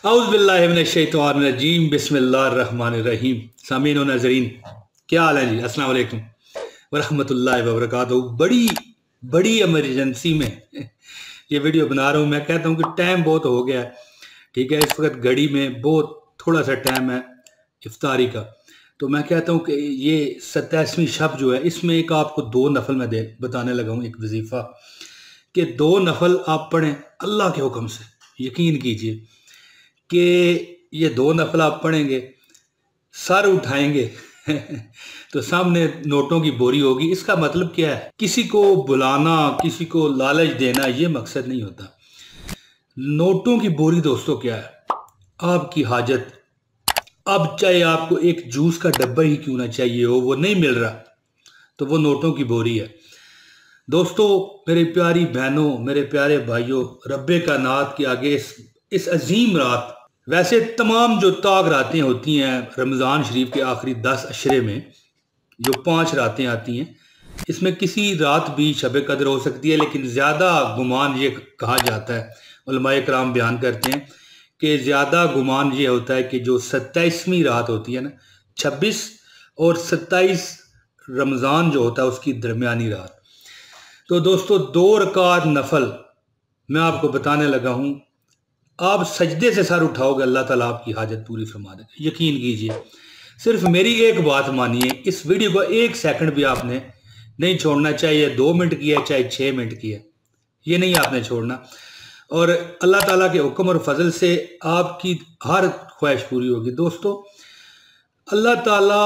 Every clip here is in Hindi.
औज़ुबिल्लाहिमिनश्शैतानिर्रजीम बिस्मिल्लाहिर्रहमानिर्रहीम। सामीन व नाज़रीन, क्या हाल है जी? अस्सलाम वालेकुम व रहमतुल्लाहि व बरकातहू। बड़ी बड़ी इमरजेंसी में ये वीडियो बना रहा हूँ। मैं कहता हूँ कि टाइम बहुत हो गया है, ठीक है। इस वक्त घड़ी में बहुत थोड़ा सा टाइम है इफ्तारी का, तो मैं कहता हूँ कि ये 27वीं शब जो है, इसमें एक आपको दो नफल मैं बताने लगा हूँ, एक वजीफ़ा कि दो नफल आप पढ़ें अल्लाह के हुक्म से। यकीन कीजिए कि ये दो नफल आप पढ़ेंगे, सर उठाएंगे तो सामने नोटों की बोरी होगी। इसका मतलब क्या है? किसी को बुलाना, किसी को लालच देना, ये मकसद नहीं होता। नोटों की बोरी दोस्तों क्या है? आपकी हाजत, अब चाहे आपको एक जूस का डब्बा ही क्यों ना चाहिए हो, वो नहीं मिल रहा, तो वो नोटों की बोरी है। दोस्तों, मेरी प्यारी बहनों, मेरे प्यारे भाइयों, रब्बे का नात के आगे इस अजीम रात, वैसे तमाम जो ताक रातें होती हैं रमज़ान शरीफ के आखिरी 10 अशरे में, जो 5 रातें आती हैं, इसमें किसी रात भी शब कदर हो सकती है, लेकिन ज़्यादा गुमान ये कहा जाता है, उलमाए कराम बयान करते हैं कि ज़्यादा गुमान ये होता है कि जो 27वीं रात होती है ना, 26 और 27 रमज़ान जो होता है उसकी दरमियानी रात। तो दोस्तों, 2 रकात नफल मैं आपको बताने लगा हूँ। आप सजदे से सर उठाओगे, अल्लाह ताला आपकी हाजत पूरी फरमा देगा। यकीन कीजिए, सिर्फ मेरी एक बात मानिए, इस वीडियो को 1 सेकंड भी आपने नहीं छोड़ना। चाहिए 2 मिनट की है, चाहे 6 मिनट की है, ये नहीं आपने छोड़ना। और अल्लाह ताला के हुक्म और फजल से आपकी हर ख्वाहिश पूरी होगी। दोस्तों, अल्लाह ताला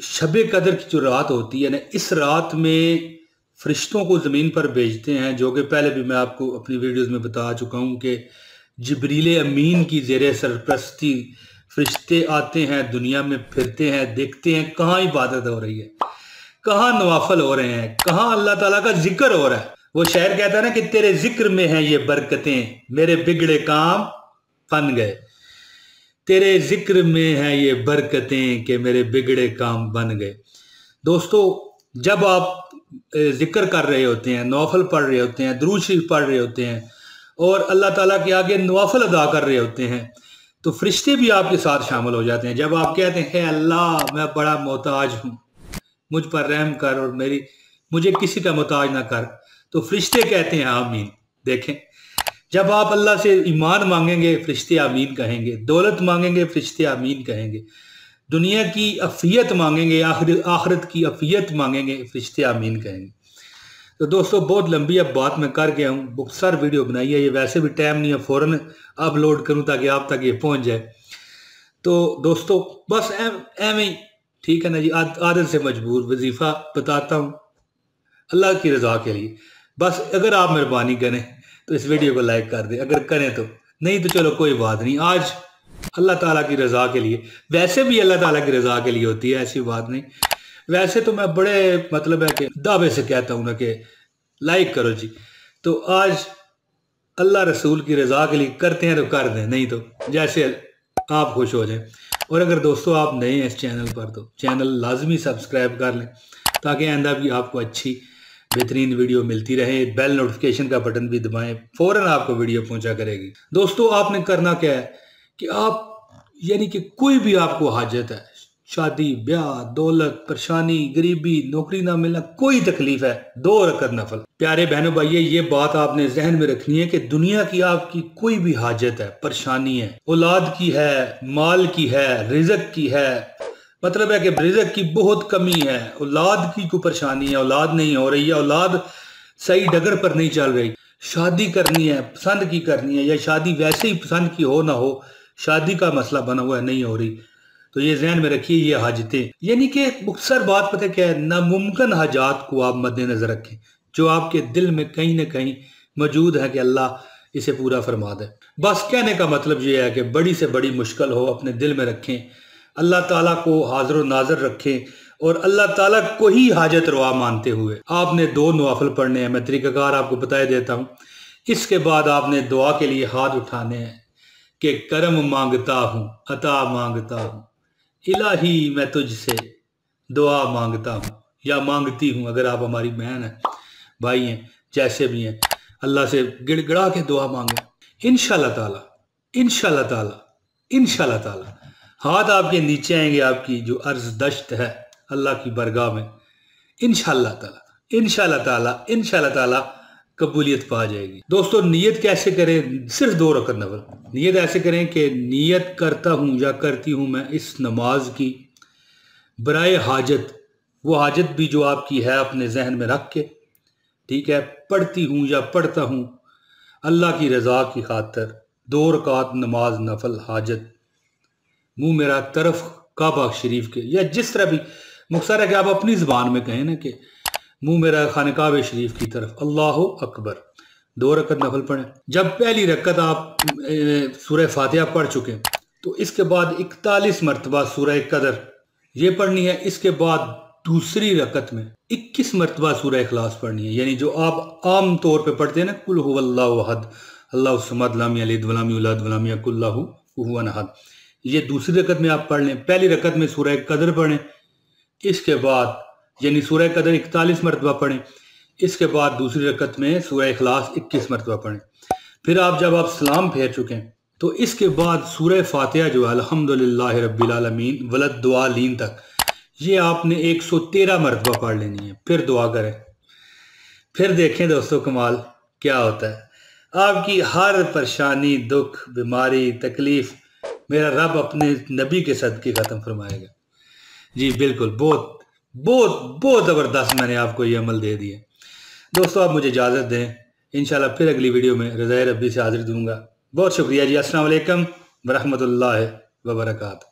शब कदर की जो रात होती है ना, इस रात में फरिश्तों को ज़मीन पर भेजते हैं, जो कि पहले भी मैं आपको अपनी वीडियोस में बता चुका हूँ कि जिब्रील अमीन की ज़ेरे सरपरस्ती फरिश्ते आते हैं, दुनिया में फिरते हैं, देखते हैं कहाँ इबादत हो रही है, कहाँ नवाफल हो रहे हैं, कहाँ अल्लाह ताला का जिक्र हो रहा है। वो शायर कहता है ना कि तेरे जिक्र में है ये बरकतें, मेरे बिगड़े काम बन गए। तेरे जिक्र में है ये बरकतें कि मेरे बिगड़े काम बन गए। दोस्तों, जब आप जिक्र कर रहे होते हैं, नवाफल पढ़ रहे होते हैं, दुरूद शरीफ पढ़ रहे होते हैं और अल्लाह ताला के आगे नवाफल अदा कर रहे होते हैं, तो फरिश्ते भी आपके साथ शामिल हो जाते हैं। जब आप कहते हैं अल्लाह मैं बड़ा मोहताज हूँ, मुझ पर रहम कर और मुझे किसी का मोहताज ना कर, तो फरिश्ते कहते हैं आमीन। देखें, जब आप अल्लाह से ईमान मांगेंगे, फरिश्ते आमीन कहेंगे। दौलत मांगेंगे, फरिश्ते आमीन कहेंगे। दुनिया की अफियत मांगेंगे, आखिरत की अफियत मांगेंगे, फरिश्ते आमीन कहेंगे। तो दोस्तों, बहुत लंबी अब बात मैं कर गया हूँ, मुख्तसर वीडियो बनाई है। ये वैसे भी टाइम नहीं है फ़ौरन अपलोड करूँ ताकि आप तक ये पहुँच जाए। तो दोस्तों, बस एवं ही ठीक है ना जी, आदत से मजबूर वजीफ़ा बताता हूँ अल्लाह की रज़ा के लिए। बस अगर आप मेहरबानी करें तो इस वीडियो को लाइक कर दें, अगर करें तो, नहीं तो चलो कोई बात नहीं। आज अल्लाह ताला की रज़ा के लिए, वैसे भी अल्लाह ताला की रज़ा के लिए होती है, ऐसी बात नहीं। वैसे तो मैं बड़े मतलब है कि दावे से कहता हूँ ना कि लाइक करो जी, तो आज अल्लाह रसूल की रज़ा के लिए करते हैं तो कर दें, नहीं तो जैसे आप खुश हो जाएं। और अगर दोस्तों आप नए हैं इस चैनल पर, तो चैनल लाजमी सब्सक्राइब कर लें ताकि आइंदा भी आपको अच्छी बेहतरीन वीडियो मिलती रहे। बेल नोटिफिकेशन का बटन भी दबाएं, फ़ौरन आपको वीडियो पहुंचा करेगी। दोस्तों, आपने करना क्या है कि आप यानी कि कोई भी आपको हाजत है, शादी ब्याह, दौलत, परेशानी, गरीबी, नौकरी ना मिलना, कोई तकलीफ है, 2 रकात नफल। प्यारे बहनों भाइयों, ये बात आपने जहन में रखनी है कि दुनिया की आपकी कोई भी हाजत है, परेशानी है, औलाद की है, माल की है, रिजक की है, मतलब है कि रिजक की बहुत कमी है, औलाद की कोई परेशानी है, औलाद नहीं हो रही है, औलाद सही डगर पर नहीं चल रही, शादी करनी है, पसंद की करनी है, या शादी वैसे ही पसंद की हो ना हो, शादी का मसला बना हुआ है, नहीं हो रही, तो ये ज़हन में रखिए ये हाजतें, यानी कि मुख्तसर बात पता क्या है, नामुमकिन हाजात को आप मद्देनजर रखें, जो आपके दिल में कहीं ना कहीं मौजूद है कि अल्लाह इसे पूरा फरमा दे। बस कहने का मतलब ये है कि बड़ी से बड़ी मुश्किल हो अपने दिल में रखें, अल्लाह ताला को हाजिर नाजर रखें और अल्लाह ताला को ही हाजत रवा मानते हुए आपने 2 नवाफिल पढ़ने हैं। मैं तरीक़ाकार आपको बता देता हूँ। इसके बाद आपने दुआ के लिए हाथ उठाने हैं कि करम मांगता हूँ, अता मांगता हूँ, इलाही मैं तुझसे दुआ मांगता हूँ या मांगती हूँ। अगर आप हमारी बहन हैं, भाई हैं, जैसे भी हैं, अल्लाह से गिड़गिड़ा के दुआ मांगे। इंशाअल्लाह ताला इंशाल्लाह ताला हाथ आपके नीचे आएंगे, आपकी जो अर्ज दश्त है अल्लाह की बरगाह में इंशाल्लाह ताला इंशाल्लाह ताला इंशाल्लाह ताला कबूलियत पा जाएगी। दोस्तों नीयत कैसे करें? सिर्फ 2 रकत नफल नीयत ऐसे करें कि नीयत करता हूँ या करती हूँ मैं इस नमाज की बराए हाजत, वो हाजत भी जो आपकी है अपने जहन में रख के, ठीक है, पढ़ती हूँ या पढ़ता हूँ अल्लाह की रज़ा की खातर 2 रकात नमाज नफल हाजत, मुँह मेरा तरफ काबा शरीफ के, या जिस तरह भी मुख्तसर है कि आप अपनी ज़बान में कहें ना कि मुँह मेरा खाने काबे शरीफ की तरफ, अल्लाह अकबर। 2 रकत नफल पढ़ें। जब पहली रकत आप सूरह फातिहा पढ़ चुके तो इसके बाद 41 मरतबा सूरह कदर ये पढ़नी है। इसके बाद दूसरी रकत में 21 मरतबा सूरह इखलास पढ़नी है, यानी जो आप आम तौर पे पढ़ते हैं ना, कुल हुवल्लाहु अहद अल्लाहु समद लम यलिद वलम यूलद वलम यकुल लहू कुफुवन अहद, ये दूसरी रकत में आप पढ़ लें। पहली रकत में सूरह कदर पढ़ें, इसके बाद यानी सूरह कदर 41 मरतबा पढ़ें, इसके बाद दूसरी रकत में सूरह इखलास 21 मरतबा पढ़ें। फिर जब आप सलाम फेर चुके हैं तो इसके बाद सूरह फातिहा जो है अल्हम्दुलिल्लाह रब्बिल आलमीन वलद दुआलीन तक, ये आपने 113 मरतबा पढ़ लेनी है। फिर दुआ करें, फिर देखें दोस्तों कमाल क्या होता है। आपकी हर परेशानी, दुख, बीमारी, तकलीफ मेरा रब अपने नबी के सदके ख़त्म फरमाएगा। जी बिल्कुल, बहुत बहुत बहुत ज़बरदस्त मैंने आपको ये अमल दे दिया। दोस्तों आप मुझे इजाज़त दें, इंशाल्लाह फिर अगली वीडियो में रज़ाए रब्बी से हाजिर दूंगा। बहुत शुक्रिया जी। अस्सलाम वालेकुम व रहमतुल्लाहि व बरकातहू।